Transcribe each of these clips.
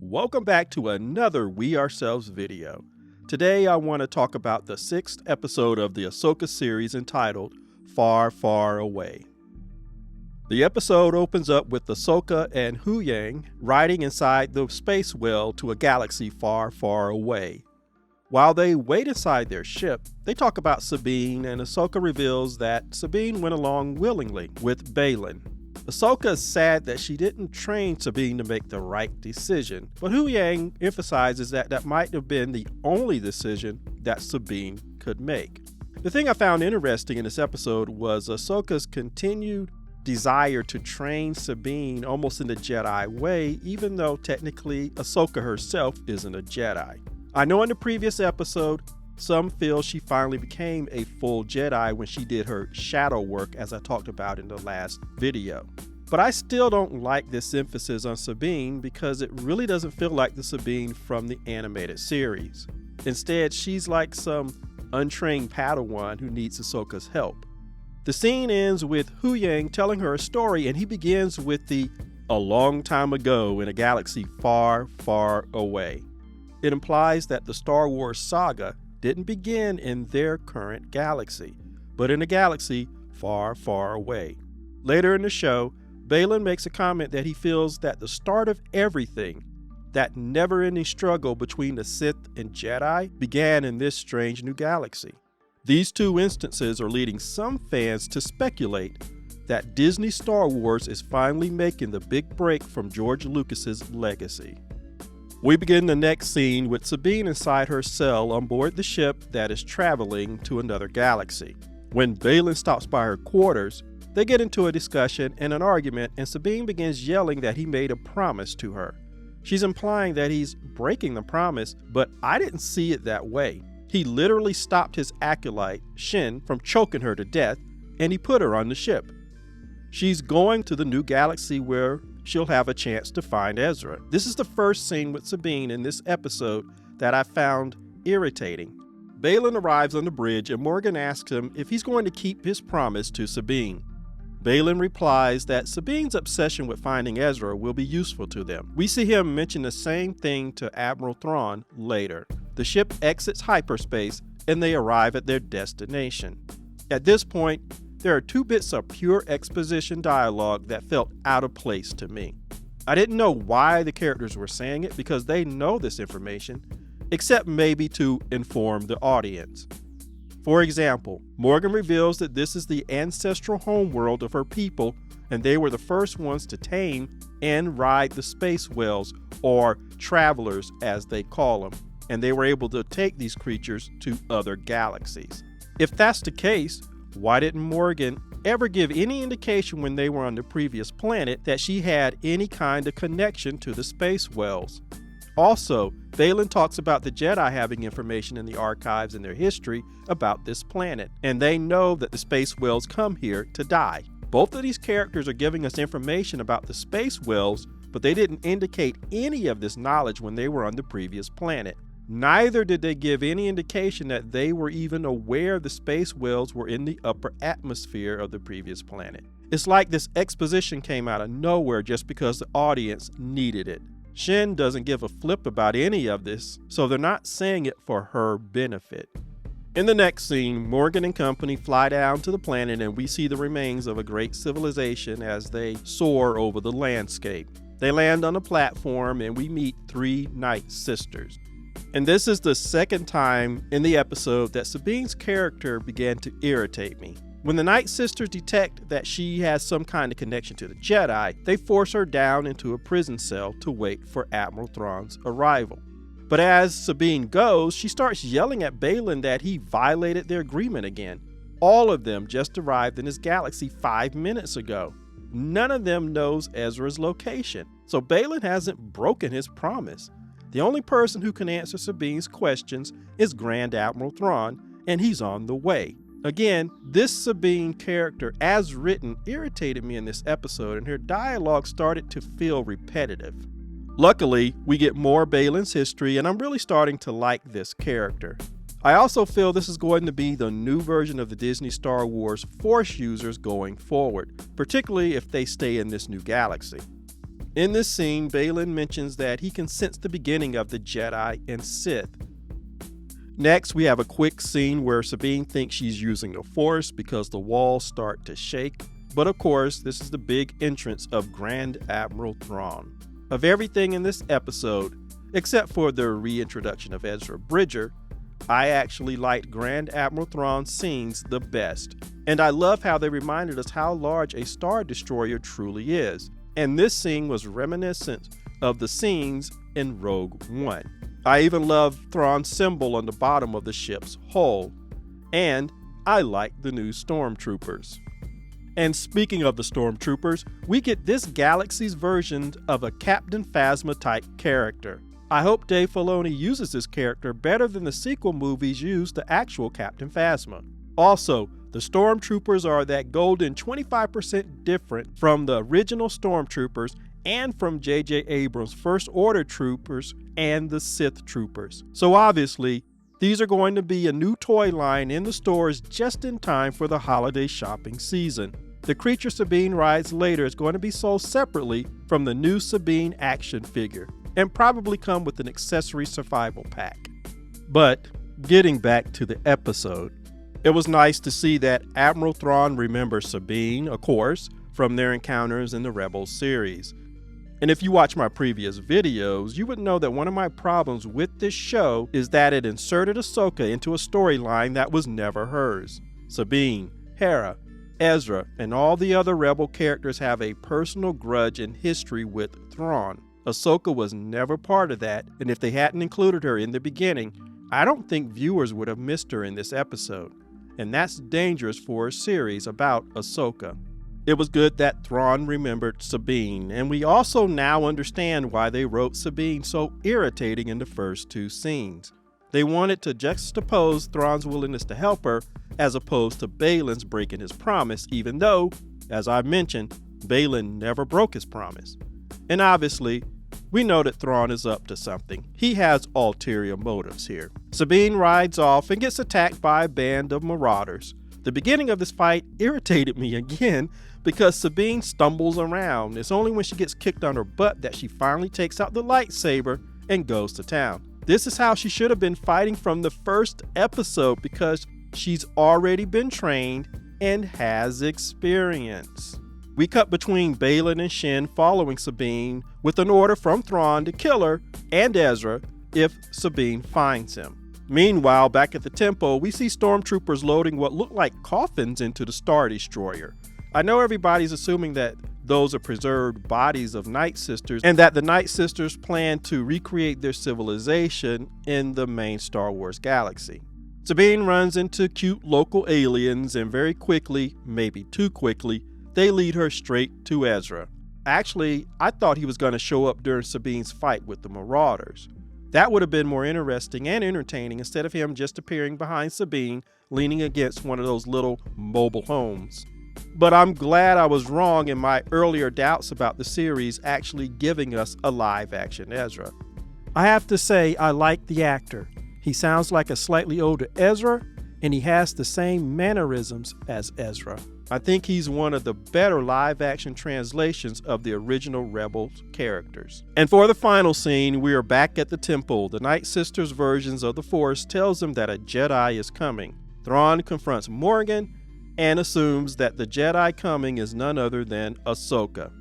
Welcome back to another We Ourselves video. Today I want to talk about the 6th episode of the Ahsoka series entitled Far, Far Away. The episode opens up with Ahsoka and Huyang riding inside the space well to a galaxy far, far away. While they wait inside their ship, they talk about Sabine, and Ahsoka reveals that Sabine went along willingly with Baylan. Ahsoka is sad that she didn't train Sabine to make the right decision, but Huyang emphasizes that that might have been the only decision that Sabine could make. The thing I found interesting in this episode was Ahsoka's continued desire to train Sabine almost in the Jedi way, even though technically Ahsoka herself isn't a Jedi. I know in the previous episode, some feel she finally became a full Jedi when she did her shadow work, as I talked about in the last video. But I still don't like this emphasis on Sabine because it really doesn't feel like the Sabine from the animated series. Instead, she's like some untrained Padawan who needs Ahsoka's help. The scene ends with Huyang telling her a story, and he begins with "a long time ago in a galaxy far, far away." It implies that the Star Wars saga didn't begin in their current galaxy, but in a galaxy far, far away. Later in the show, Baylan makes a comment that he feels that the start of everything, that never-ending struggle between the Sith and Jedi, began in this strange new galaxy. These two instances are leading some fans to speculate that Disney Star Wars is finally making the big break from George Lucas's legacy. We begin the next scene with Sabine inside her cell on board the ship that is traveling to another galaxy. When Baylan stops by her quarters, they get into a discussion and an argument, and Sabine begins yelling that he made a promise to her. She's implying that he's breaking the promise, but I didn't see it that way. He literally stopped his acolyte, Shin, from choking her to death, and he put her on the ship. She's going to the new galaxy where she'll have a chance to find Ezra. This is the first scene with Sabine in this episode that I found irritating. Baylan arrives on the bridge and Morgan asks him if he's going to keep his promise to Sabine. Baylan replies that Sabine's obsession with finding Ezra will be useful to them. We see him mention the same thing to Admiral Thrawn later. The ship exits hyperspace and they arrive at their destination. At this point, there are 2 bits of pure exposition dialogue that felt out of place to me. I didn't know why the characters were saying it because they know this information, except maybe to inform the audience. For example, Morgan reveals that this is the ancestral homeworld of her people, and they were the first ones to tame and ride the space whales, or travelers as they call them, and they were able to take these creatures to other galaxies. If that's the case, why didn't Morgan ever give any indication when they were on the previous planet that she had any kind of connection to the space whales? Also, Baylan talks about the Jedi having information in the archives and their history about this planet, and they know that the space whales come here to die. Both of these characters are giving us information about the space whales, but they didn't indicate any of this knowledge when they were on the previous planet. Neither did they give any indication that they were even aware the space whales were in the upper atmosphere of the previous planet. It's like this exposition came out of nowhere just because the audience needed it. Shin doesn't give a flip about any of this, so they're not saying it for her benefit. In the next scene, Morgan and company fly down to the planet and we see the remains of a great civilization as they soar over the landscape. They land on a platform and we meet 3 Night Sisters. And this is the second time in the episode that Sabine's character began to irritate me. When the Night Sisters detect that she has some kind of connection to the Jedi, they force her down into a prison cell to wait for Admiral Thrawn's arrival. But as Sabine goes, she starts yelling at Baylan that he violated their agreement again. All of them just arrived in this galaxy 5 minutes ago. None of them knows Ezra's location, so Baylan hasn't broken his promise. The only person who can answer Sabine's questions is Grand Admiral Thrawn, and he's on the way. Again, this Sabine character, as written, irritated me in this episode, and her dialogue started to feel repetitive. Luckily, we get more Baylan's history, and I'm really starting to like this character. I also feel this is going to be the new version of the Disney Star Wars Force users going forward, particularly if they stay in this new galaxy. In this scene, Baylan mentions that he can sense the beginning of the Jedi and Sith. Next, we have a quick scene where Sabine thinks she's using the Force because the walls start to shake. But of course, this is the big entrance of Grand Admiral Thrawn. Of everything in this episode, except for the reintroduction of Ezra Bridger, I actually liked Grand Admiral Thrawn's scenes the best. And I love how they reminded us how large a Star Destroyer truly is. And this scene was reminiscent of the scenes in Rogue One. I even love Thrawn's symbol on the bottom of the ship's hull. And I like the new Stormtroopers. And speaking of the Stormtroopers, we get this galaxy's version of a Captain Phasma type character. I hope Dave Filoni uses this character better than the sequel movies used the actual Captain Phasma. Also, the Stormtroopers are that golden 25% different from the original Stormtroopers and from J.J. Abrams' First Order Troopers and the Sith Troopers. So obviously, these are going to be a new toy line in the stores just in time for the holiday shopping season. The creature Sabine rides later is going to be sold separately from the new Sabine action figure, and probably come with an accessory survival pack. But getting back to the episode, it was nice to see that Admiral Thrawn remembers Sabine, of course, from their encounters in the Rebels series. And if you watch my previous videos, you would know that one of my problems with this show is that it inserted Ahsoka into a storyline that was never hers. Sabine, Hera, Ezra, and all the other Rebel characters have a personal grudge and history with Thrawn. Ahsoka was never part of that, and if they hadn't included her in the beginning, I don't think viewers would have missed her in this episode. And that's dangerous for a series about Ahsoka. It was good that Thrawn remembered Sabine, and we also now understand why they wrote Sabine so irritating in the first two scenes. They wanted to juxtapose Thrawn's willingness to help her as opposed to Baylan's breaking his promise, even though, as I mentioned, Baylan never broke his promise. And obviously, we know that Thrawn is up to something. He has ulterior motives here. Sabine rides off and gets attacked by a band of marauders. The beginning of this fight irritated me again because Sabine stumbles around. It's only when she gets kicked on her butt that she finally takes out the lightsaber and goes to town. This is how she should have been fighting from the first episode because she's already been trained and has experience. We cut between Baylan and Shin following Sabine with an order from Thrawn to kill her and Ezra if Sabine finds him. Meanwhile, back at the temple, we see stormtroopers loading what look like coffins into the Star Destroyer. I know everybody's assuming that those are preserved bodies of Night Sisters and that the Night Sisters plan to recreate their civilization in the main Star Wars galaxy. Sabine runs into cute local aliens and very quickly, maybe too quickly, they lead her straight to Ezra. Actually, I thought he was going to show up during Sabine's fight with the Marauders. That would have been more interesting and entertaining instead of him just appearing behind Sabine, leaning against one of those little mobile homes. But I'm glad I was wrong in my earlier doubts about the series actually giving us a live-action Ezra. I have to say I like the actor. He sounds like a slightly older Ezra, and he has the same mannerisms as Ezra. I think he's one of the better live-action translations of the original Rebels characters. And for the final scene, we are back at the temple. The Night Sisters' versions of the Force tells them that a Jedi is coming. Thrawn confronts Morgan and assumes that the Jedi coming is none other than Ahsoka.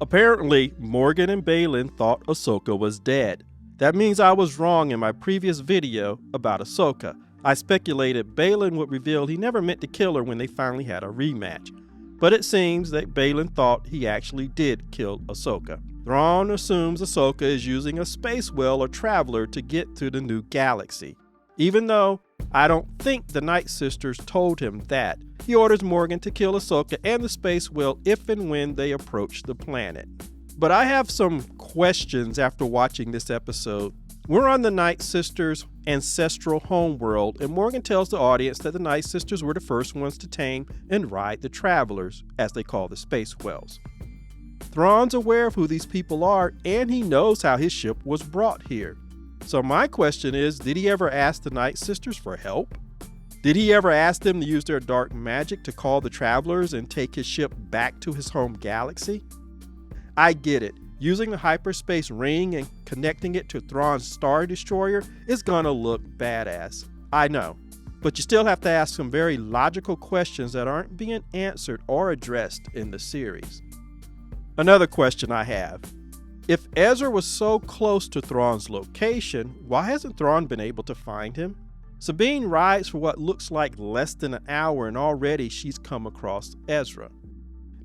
Apparently, Morgan and Baylan thought Ahsoka was dead. That means I was wrong in my previous video about Ahsoka. I speculated Baylan would reveal he never meant to kill her when they finally had a rematch. But it seems that Baylan thought he actually did kill Ahsoka. Thrawn assumes Ahsoka is using a space whale or traveler to get to the new galaxy. Even though I don't think the Night Sisters told him that, he orders Morgan to kill Ahsoka and the space whale if and when they approach the planet. But I have some questions after watching this episode. We're on the Night Sisters' ancestral homeworld, and Morgan tells the audience that the Night Sisters were the first ones to tame and ride the travelers, as they call the space whales. Thrawn's aware of who these people are, and he knows how his ship was brought here. So my question is, did he ever ask the Night Sisters for help? Did he ever ask them to use their dark magic to call the travelers and take his ship back to his home galaxy? I get it. using the hyperspace ring and connecting it to Thrawn's Star Destroyer is gonna look badass. I know. But you still have to ask some very logical questions that aren't being answered or addressed in the series. Another question I have. If Ezra was so close to Thrawn's location, why hasn't Thrawn been able to find him? Sabine rides for what looks like less than an hour and already she's come across Ezra.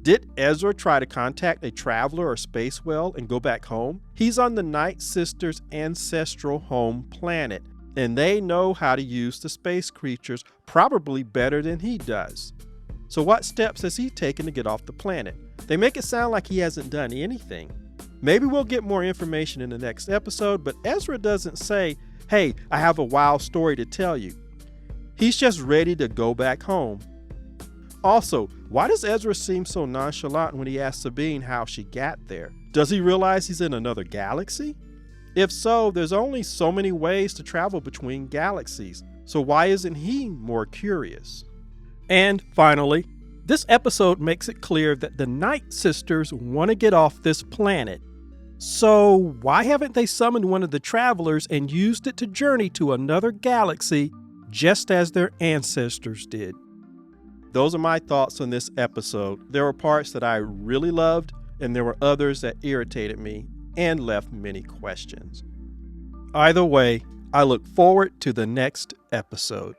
Did Ezra try to contact a traveler or space whale and go back home? He's on the Night Sisters' ancestral home planet, and they know how to use the space creatures probably better than he does. So what steps has he taken to get off the planet? They make it sound like he hasn't done anything. Maybe we'll get more information in the next episode, but Ezra doesn't say, "Hey, I have a wild story to tell you." He's just ready to go back home. Also, why does Ezra seem so nonchalant when he asks Sabine how she got there? Does he realize he's in another galaxy? If so, there's only so many ways to travel between galaxies, so why isn't he more curious? And finally, this episode makes it clear that the Night Sisters want to get off this planet. So why haven't they summoned one of the travelers and used it to journey to another galaxy just as their ancestors did? Those are my thoughts on this episode. There were parts that I really loved, and there were others that irritated me and left many questions. Either way, I look forward to the next episode.